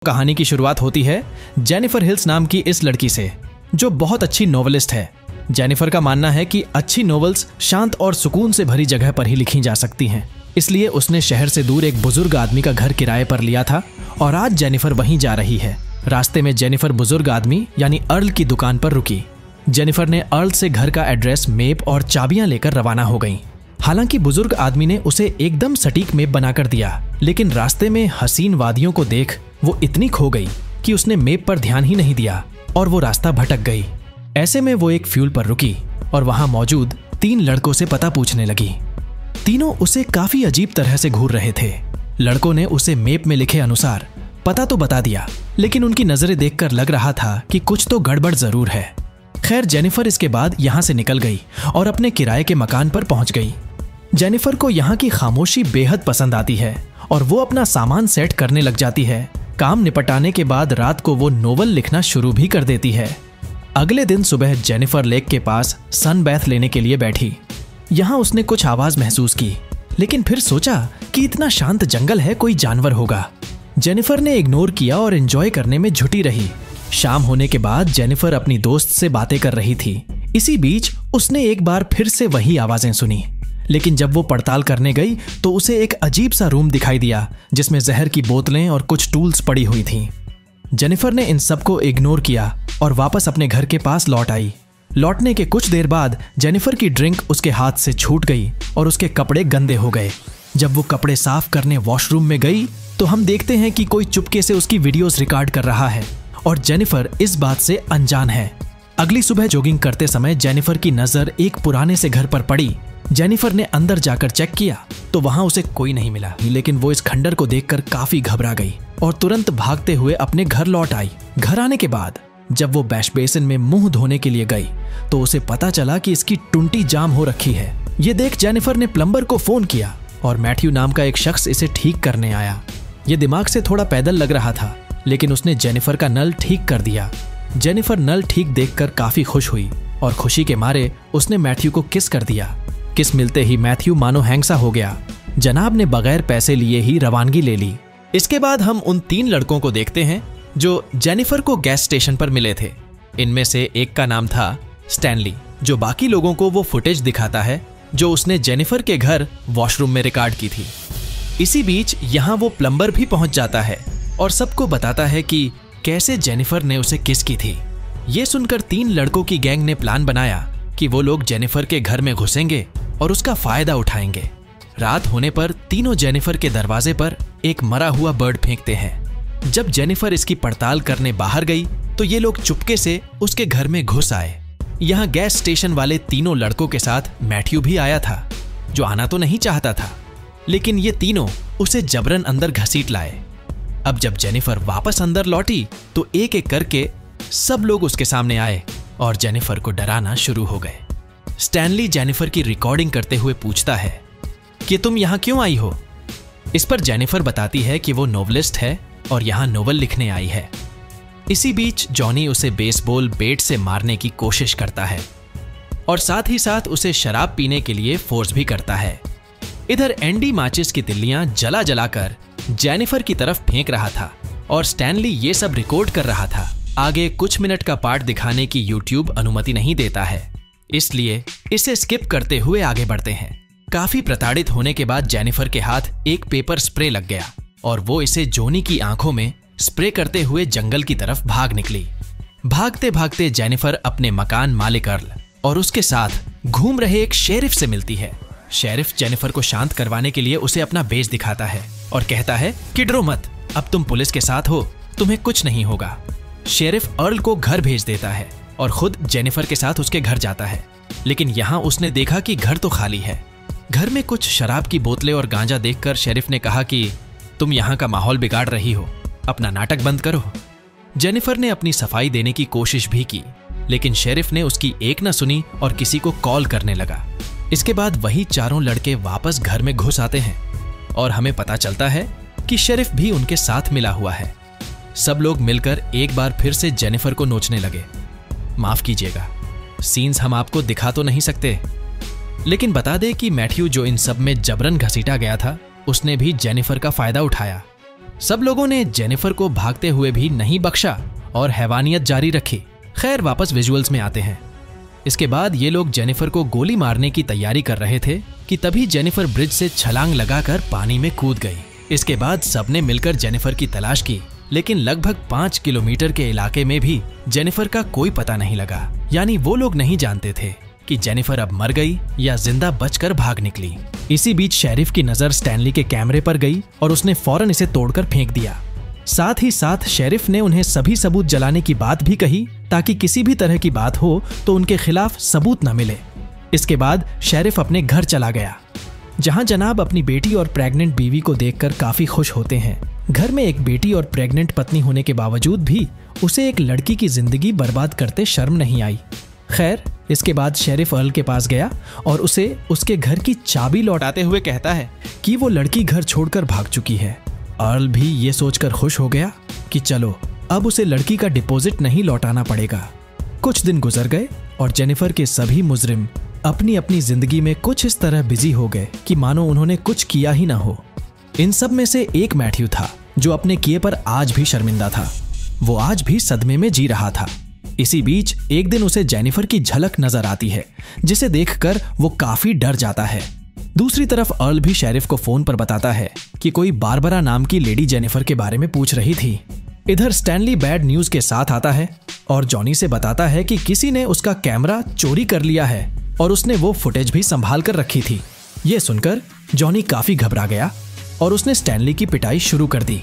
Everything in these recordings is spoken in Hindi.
कहानी की शुरुआत होती है जेनिफर हिल्स नाम की इस लड़की से, जो बहुत अच्छी नॉवेलिस्ट है। जेनिफर का मानना है कि अच्छी नॉवेल्स शांत और सुकून से भरी जगह पर ही लिखी जा सकती हैं। इसलिए उसने शहर से दूर एक बुजुर्ग आदमी का घर किराए पर लिया था और आज जेनिफर वहीं जा रही है। रास्ते में जेनिफर बुजुर्ग आदमी यानी अर्ल की दुकान पर रुकी। जेनिफर ने अर्ल से घर का एड्रेस, मैप और चाबियां लेकर रवाना हो गई। हालांकि बुजुर्ग आदमी ने उसे एकदम सटीक मैप बनाकर दिया, लेकिन रास्ते में हसीन वादियों को देख वो इतनी खो गई कि उसने मैप पर ध्यान ही नहीं दिया और वो रास्ता भटक गई। ऐसे में वो एक फ्यूल पर रुकी और वहां मौजूद 3 लड़कों से पता पूछने लगी। तीनों उसे काफी अजीब तरह से घूर रहे थे। लड़कों ने उसे मैप में लिखे अनुसार पता तो बता दिया, लेकिन उनकी नजरें देखकर लग रहा था कि कुछ तो गड़बड़ जरूर है। खैर, जेनिफर इसके बाद यहां से निकल गई और अपने किराए के मकान पर पहुंच गई। जेनिफर को यहाँ की खामोशी बेहद पसंद आती है और वो अपना सामान सेट करने लग जाती है। काम निपटाने के बाद रात को वो नोवेल लिखना शुरू भी कर देती है। अगले दिन सुबह जेनिफर लेक के पास सन बैथ लेने के लिए बैठी। यहाँ उसने कुछ आवाज महसूस की, लेकिन फिर सोचा कि इतना शांत जंगल है, कोई जानवर होगा। जेनिफर ने इग्नोर किया और एंजॉय करने में जुटी रही। शाम होने के बाद जेनिफर अपनी दोस्त से बातें कर रही थी। इसी बीच उसने एक बार फिर से वही आवाजें सुनी, लेकिन जब वो पड़ताल करने गई तो उसे एक अजीब सा रूम दिखाई दिया जिसमें जहर की बोतलें और कुछ टूल्स पड़ी हुई थीं। जेनिफर ने इन सबको इग्नोर किया और वापस अपने घर के पास लौट आई। लौटने के कुछ देर बाद जेनिफर की ड्रिंक उसके हाथ से छूट गई और उसके कपड़े गंदे हो गए। जब वो कपड़े साफ करने वॉशरूम में गई तो हम देखते हैं कि कोई चुपके से उसकी वीडियोस रिकॉर्ड कर रहा है और जेनिफर इस बात से अनजान है। अगली सुबह जॉगिंग करते समय जेनिफर की नजर एक पुराने से घर पर पड़ी। जेनिफर ने अंदर जाकर चेक किया तो वहां उसे कोई नहीं मिला, लेकिन वो इस खंडर को देखकर काफी घबरा गई और तुरंत भागते हुए अपने घर लौट आई। घर आने के बाद जब वो वैश बेसिन में मुंह धोने के लिए गई तो उसे पता चला कि इसकी टुंटी जाम हो रखी है। ये देख जेनिफर ने प्लम्बर को फोन किया और मैथ्यू नाम का एक शख्स इसे ठीक करने आया। ये दिमाग से थोड़ा पैदल लग रहा था, लेकिन उसने जेनिफर का नल ठीक कर दिया। जेनिफर नल ठीक देखकर काफी खुश हुई और खुशी के मारे उसने मैथ्यू को किस कर दिया। किस मिलते ही मैथ्यू मानो हैंगसा हो गया। जनाब ने बगैर पैसे लिए ही रवानगी ले ली। इसके बाद हम उन 3 लड़कों को देखते हैं जो जेनिफर को गैस स्टेशन पर मिले थे। इनमें से एक का नाम था स्टैनली, जो बाकी लोगों को वो फुटेज दिखाता है जो उसने जेनिफर के घर वॉशरूम में रिकॉर्ड की थी। इसी बीच यहाँ वो प्लम्बर भी पहुंच जाता है और सबको बताता है कि कैसे जेनिफर ने उसे किस की थी। ये सुनकर 3 लड़कों की गैंग ने प्लान बनाया कि वो लोग जेनिफर के घर में घुसेंगे और उसका फायदा उठाएंगे। रात होने पर तीनों जेनिफर के दरवाजे पर एक मरा हुआ बर्ड फेंकते हैं। जब जेनिफर इसकी पड़ताल करने बाहर गई तो ये लोग चुपके से उसके घर में घुस आए। यहाँ गैस स्टेशन वाले तीनों लड़कों के साथ मैथ्यू भी आया था, जो आना तो नहीं चाहता था, लेकिन ये तीनों उसे जबरन अंदर घसीट लाए। अब जब जेनिफर वापस अंदर लौटी तो एक एक करके सब लोग उसके सामने आए और जेनिफर को डराना शुरू हो गए। स्टैनली जेनिफर की रिकॉर्डिंग करते हुए पूछता है कि तुम यहाँ क्यों आई हो। इस पर जेनिफर बताती है कि वो नोवेलिस्ट है और यहाँ नोवेल लिखने आई है। इसी बीच जॉनी उसे बेसबॉल बैट से मारने की कोशिश करता है और साथ ही साथ उसे शराब पीने के लिए फोर्स भी करता है। इधर एंडी माचिस की तिल्लियां जला जलाकर जेनिफर की तरफ फेंक रहा था और स्टैनली ये सब रिकॉर्ड कर रहा था। आगे कुछ मिनट का पार्ट दिखाने की यूट्यूब अनुमति नहीं देता है, इसलिए इसे स्किप करते हुए आगे बढ़ते हैं। काफी प्रताड़ित होने के बाद जेनिफर के हाथ एक पेपर स्प्रे लग गया और वो इसे जॉनी की आंखों में स्प्रे करते हुए जंगल की तरफ भाग निकली। भागते भागते जेनिफर अपने मकान मालिक अर्ल और उसके साथ घूम रहे एक शेरिफ से मिलती है। शेरिफ जेनिफर को शांत करवाने के लिए उसे अपना बेज दिखाता है और कहता है कि डरो मत, अब तुम पुलिस के साथ हो, तुम्हें कुछ नहीं होगा। शेरिफ अर्ल को घर भेज देता है और खुद जेनिफर के साथ उसके घर जाता है, लेकिन यहाँ उसने देखा कि घर तो खाली है। घर में कुछ शराब की बोतलें और गांजा देखकर शेरिफ ने कहा कि तुम यहाँ का माहौल बिगाड़ रही हो, अपना नाटक बंद करो। जेनिफर ने अपनी सफाई देने की कोशिश भी की, लेकिन शेरिफ ने उसकी एक न सुनी और किसी को कॉल करने लगा। इसके बाद वही चारों लड़के वापस घर में घुस आते हैं और हमें पता चलता है कि शेरिफ भी उनके साथ मिला हुआ है। सब लोग मिलकर एक बार फिर से जेनिफर को नोचने लगे। माफ कीजिएगा, सीन्स हम आपको दिखा तो नहीं सकते, लेकिन बता दे कि मैथ्यू जो इन सब में जबरन घसीटा गया था, उसने भी जेनिफर का फायदा उठाया। सब लोगों ने जेनिफर को भागते हुए भी नहीं बख्शा और हैवानियत जारी रखी। खैर, वापस विजुअल्स में आते हैं। इसके बाद ये लोग जेनिफर को गोली मारने की तैयारी कर रहे थे कि तभी जेनिफर ब्रिज से छलांग लगाकर पानी में कूद गई। इसके बाद सबने मिलकर जेनिफर की तलाश की, लेकिन लगभग 5 किलोमीटर के इलाके में भी जेनिफर का कोई पता नहीं लगा। यानी वो लोग नहीं जानते थे कि जेनिफर अब मर गई या जिंदा बचकर भाग निकली। इसी बीच शेरिफ की नजर स्टैनली के कैमरे पर गई और उसने फौरन इसे तोड़कर फेंक दिया। साथ ही साथ शेरिफ ने उन्हें सभी सबूत जलाने की बात भी कही, ताकि किसी भी तरह की बात हो तो उनके खिलाफ सबूत न मिले। इसके बाद शेरिफ अपने घर चला गया, जहां जनाब अपनी बेटी और प्रेग्नेंट बीवी को देखकर काफी खुश होते हैं। घर में एक बेटी और प्रेग्नेंट पत्नी होने के बावजूद भी उसे एक लड़की की जिंदगी बर्बाद करते शर्म नहीं आई। खैर, इसके बाद शेरिफ अर्ल के पास गया और उसे उसके घर की चाबी लौटाते हुए कहता है कि वो लड़की घर छोड़कर भाग चुकी है। अर्ल भी ये सोचकर खुश हो गया कि चलो अब उसे लड़की का डिपॉजिट नहीं लौटाना पड़ेगा। कुछ दिन गुजर गए और जेनिफर के सभी मुजरिम अपनी अपनी जिंदगी में कुछ इस तरह बिजी हो गए कि मानो उन्होंने कुछ किया ही ना हो। इन सब में से एक मैथ्यू था जो अपने किए पर आज भी शर्मिंदा था। वो आज भी सदमे में जी रहा था। इसी बीच एक दिन उसे जेनिफर की झलक नजर आती है, जिसे देखकर वो काफी डर जाता है। दूसरी तरफ अर्ल भी शेरिफ को फोन पर बताता है कि कोई बारबरा नाम की लेडी जेनिफर के बारे में पूछ रही थी। इधर स्टैनली बैड न्यूज के साथ आता है और जॉनी से बताता है कि किसी ने उसका कैमरा चोरी कर लिया है और उसने वो फुटेज भी संभाल कर रखी थी। ये सुनकर जॉनी काफी घबरा गया और उसने स्टैनली की पिटाई शुरू कर दी।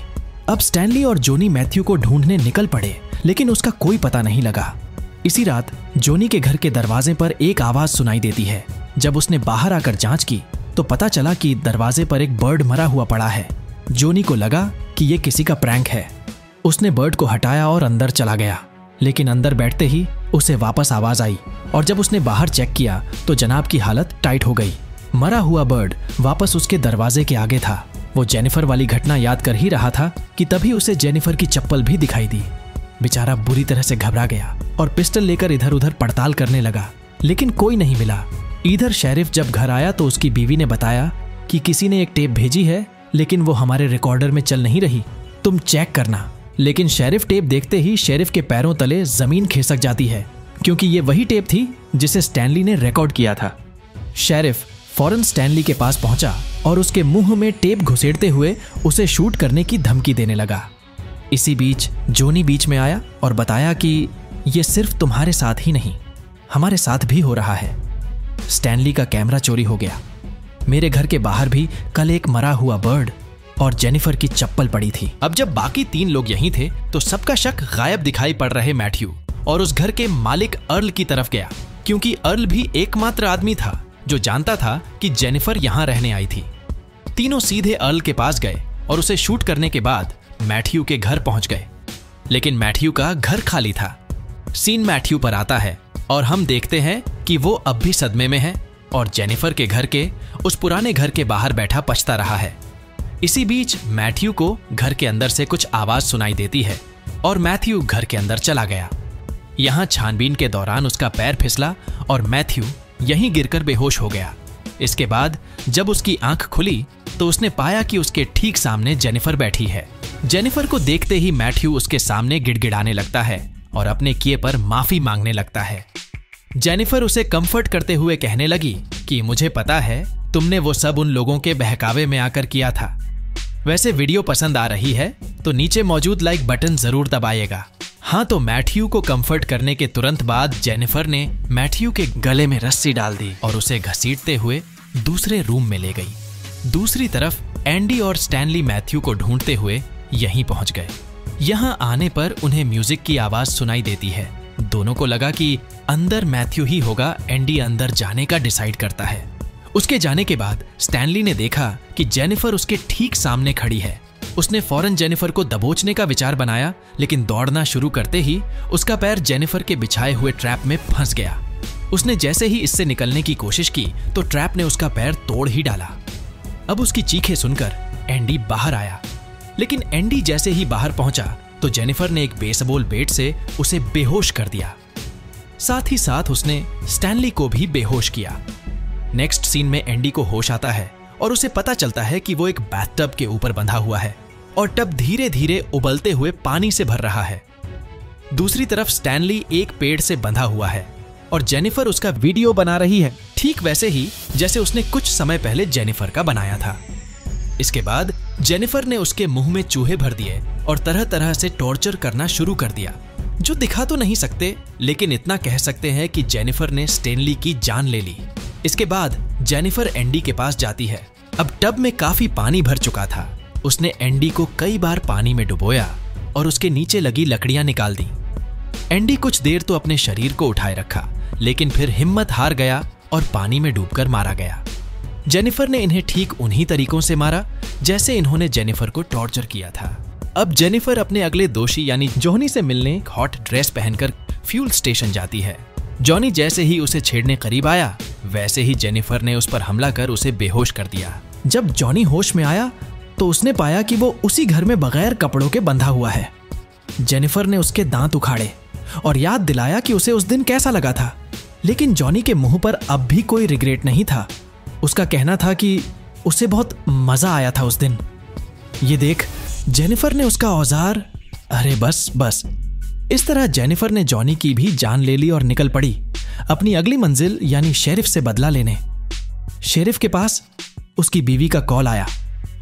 अब स्टैनली और जॉनी मैथ्यू को ढूंढने निकल पड़े, लेकिन उसका कोई पता नहीं लगा। इसी रात जॉनी के घर के दरवाजे पर एक आवाज सुनाई देती है। जब उसने बाहर आकर जांच की तो पता चला कि दरवाजे पर एक बर्ड मरा हुआ पड़ा है। जॉनी को लगा कि ये किसी का प्रैंक है। उसने बर्ड को हटाया और अंदर चला गया, लेकिन अंदर बैठते ही उसे वापस आवाज आई और जब उसने बाहर चेक किया तो जनाब की हालत टाइट हो गई। मरा हुआ बर्ड वापस उसके दरवाजे के आगे था। वो जेनिफर वाली घटना याद कर ही रहा था कि तभी उसे जेनिफर की चप्पल भी दिखाई दी। बेचारा बुरी तरह से घबरा गया और पिस्टल लेकर इधर उधर पड़ताल करने लगा, लेकिन कोई नहीं मिला। इधर शेरिफ जब घर आया तो उसकी बीवी ने बताया कि किसी ने एक टेप भेजी है, लेकिन वो हमारे रिकॉर्डर में चल नहीं रही, तुम चेक करना। लेकिन शेरिफ टेप देखते ही शेरिफ के पैरों तले जमीन खिसक जाती है, क्योंकि ये वही टेप थी जिसे स्टैनली ने रिकॉर्ड किया था। शेरिफ फौरन स्टैनली के पास पहुंचा और उसके मुंह में टेप घुसेड़ते हुए उसे शूट करने की धमकी देने लगा। इसी बीच जॉनी बीच में आया और बताया कि ये सिर्फ तुम्हारे साथ ही नहीं, हमारे साथ भी हो रहा है। स्टैनली का कैमरा चोरी हो गया। मेरे घर के बाहर भी कल एक मरा हुआ बर्ड और जेनिफर की चप्पल पड़ी थी। अब जब बाकी 3 लोग यहीं थे तो सबका शक गायब दिखाई पड़ रहे मैथ्यू और उस घर के मालिक अर्ल की तरफ गया, क्योंकि अर्ल भी एकमात्र आदमी था जो जानता था कि जेनिफर यहां रहने आई थी। तीनों सीधे अर्ल के पास गए और उसे शूट करने के बाद मैथ्यू के घर पहुंच गए, लेकिन मैथ्यू का घर खाली था। सीन मैथ्यू पर आता है और हम देखते हैं कि वो अब भी सदमे में है और जेनिफर के घर के उस पुराने घर के बाहर बैठा पछता रहा है। इसी बीच मैथ्यू को घर के अंदर से कुछ आवाज सुनाई देती है और मैथ्यू घर के अंदर चला गया। यहां छानबीन के दौरान उसका पैर फिसला और मैथ्यू यहीं गिरकर बेहोश हो गया। इसके बाद जब उसकी आंख खुली तो उसने पाया कि उसके ठीक सामने जेनिफर बैठी है। जेनिफर को देखते ही मैथ्यू उसके सामने गिड़गिड़ाने लगता है और अपने किए पर माफी मांगने लगता है। जेनिफर उसे कंफर्ट करते हुए कहने लगी कि मुझे पता है तुमने वो सब उन लोगों के बहकावे में आकर किया था। वैसे वीडियो पसंद आ रही है तो नीचे मौजूद लाइक बटन जरूर दबाइएगा। हाँ, तो मैथ्यू को कंफर्ट करने के तुरंत बाद जेनिफर ने मैथ्यू के गले में रस्सी डाल दी और उसे घसीटते हुए दूसरे रूम में ले गई। दूसरी तरफ एंडी और स्टैनली मैथ्यू को ढूंढते हुए यहीं पहुंच गए। यहां आने पर उन्हें म्यूजिक की आवाज सुनाई देती है। दोनों को लगा कि अंदर मैथ्यू ही होगा। एंडी अंदर जाने का डिसाइड करता है। उसके जाने के बाद स्टैनली ने देखा कि जेनिफर उसके ठीक सामने खड़ी है। उसने फौरन जेनिफर को दबोचने का विचार बनाया, लेकिन दौड़ना शुरू करते ही उसका पैर जेनिफर के बिछाए हुए ट्रैप में फंस गया। उसने जैसे ही इससे निकलने की कोशिश की तो ट्रैप ने उसका पैर तोड़ ही डाला। अब उसकी चीखें सुनकर एंडी बाहर आया, लेकिन एंडी जैसे ही बाहर पहुंचा तो जेनिफर ने एक बेसबॉल बैट से उसे बेहोश कर दिया। साथ ही साथ उसने स्टैनली को भी बेहोश किया। नेक्स्ट सीन में एंडी को होश आता है और उसे पता चलता है कि वो एक बैथटब के ऊपर बंधा हुआ है। और टब धीरे धीरे उबलते हुए पानी से भर रहा है। दूसरी तरफ स्टैनली एक पेड़ से बंधा हुआ है और जेनिफर उसका वीडियो बना रही है, ठीक वैसे ही जैसे उसने कुछ समय पहले जेनिफर का बनाया था। इसके बाद जेनिफर ने उसके मुंह में चूहे भर दिए और तरह तरह से टॉर्चर करना शुरू कर दिया, जो दिखा तो नहीं सकते, लेकिन इतना कह सकते हैं कि जेनिफर ने स्टैनली की जान ले ली। इसके बाद जेनिफर एंडी के पास जाती है। अब टब में काफी पानी भर चुका था। उसने एंडी को कई बार पानी में डुबोया और उसके नीचे लगी लकड़ियां निकाल दी। एंडी कुछ देर तो अपने शरीर को उठाए रखा, लेकिन फिर हिम्मत हार गया और पानी में डूबकर मारा गया। जेनिफर ने इन्हें ठीक उन्हीं तरीकों से मारा जैसे इन्होंने जेनिफर को टॉर्चर किया था। अब जेनिफर अपने अगले दोषी यानी जॉनी से मिलने एक हॉट ड्रेस पहनकर फ्यूल स्टेशन जाती है। जॉनी जैसे ही उसे छेड़ने करीब आया, वैसे ही जेनिफर ने उस पर हमला कर उसे बेहोश कर दिया। जब जॉनी होश में आया तो उसने पाया कि वो उसी घर में बगैर कपड़ों के बंधा हुआ है। जेनिफर ने उसके दांत उखाड़े और याद दिलाया कि उसे उस दिन कैसा लगा था, लेकिन जॉनी के मुंह पर अब भी कोई रिग्रेट नहीं था। उसका कहना था कि उसे बहुत मजा आया था उस दिन। ये देख, जेनिफर ने उसका औजार। अरे बस। इस तरह जेनिफर ने जॉनी की भी जान ले ली और निकल पड़ी अपनी अगली मंजिल यानी शेरिफ से बदला लेने। शेरिफ के पास उसकी बीवी का कॉल आया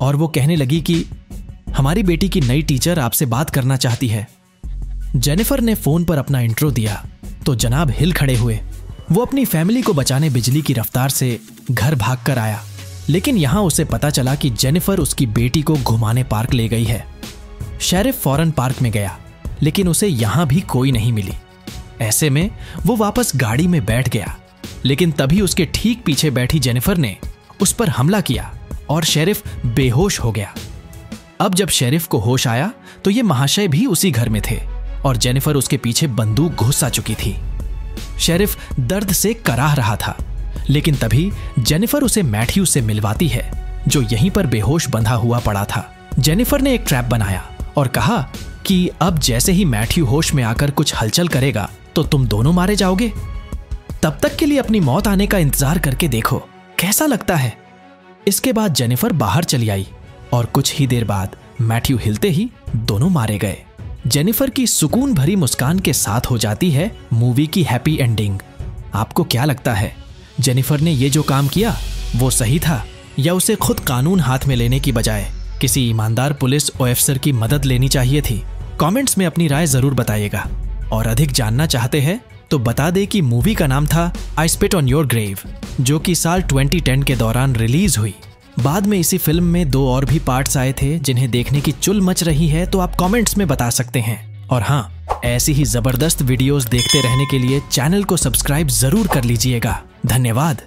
और वो कहने लगी कि हमारी बेटी की नई टीचर आपसे बात करना चाहती है। जेनिफर ने फोन पर अपना इंट्रो दिया तो जनाब हिल खड़े हुए। वो अपनी फैमिली को बचाने बिजली की रफ्तार से घर भागकर आया, लेकिन यहां उसे पता चला कि जेनिफर उसकी बेटी को घुमाने पार्क ले गई है। शेरिफ फौरन पार्क में गया, लेकिन उसे यहां भी कोई नहीं मिली। ऐसे में वो वापस गाड़ी में बैठ गया, लेकिन तभी उसके ठीक पीछे बैठी जेनिफर ने उस पर हमला किया और शेरिफ बेहोश हो गया। अब जब शेरिफ को होश आया तो ये महाशय भी उसी घर में थे और जेनिफर उसके पीछे बंदूक घुसा चुकी थी। शेरिफ दर्द से कराह रहा था, लेकिन तभी जेनिफर उसे मैथ्यू से मिलवाती है, जो यहीं पर बेहोश बंधा हुआ पड़ा था। जेनिफर ने एक ट्रैप बनाया और कहा कि अब जैसे ही मैथ्यू होश में आकर कुछ हलचल करेगा तो तुम दोनों मारे जाओगे। तब तक के लिए अपनी मौत आने का इंतजार करके देखो कैसा लगता है। इसके बाद जेनिफर बाहर चली आई और कुछ ही देर बाद मैथ्यू हिलते ही दोनों मारे गए। जेनिफर की सुकून भरी मुस्कान के साथ हो जाती है मूवी की हैप्पी एंडिंग। आपको क्या लगता है, जेनिफर ने ये जो काम किया वो सही था, या उसे खुद कानून हाथ में लेने की बजाय किसी ईमानदार पुलिस ऑफिसर की मदद लेनी चाहिए थी? कमेंट्स में अपनी राय जरूर बताइएगा। और अधिक जानना चाहते हैं तो बता दे कि मूवी का नाम था I spit on your grave, जो कि साल 2010 के दौरान रिलीज हुई। बाद में इसी फिल्म में 2 और भी पार्ट्स आए थे जिन्हें देखने की चुल मच रही है, तो आप कमेंट्स में बता सकते हैं। और हाँ, ऐसी ही जबरदस्त वीडियोस देखते रहने के लिए चैनल को सब्सक्राइब जरूर कर लीजिएगा। धन्यवाद।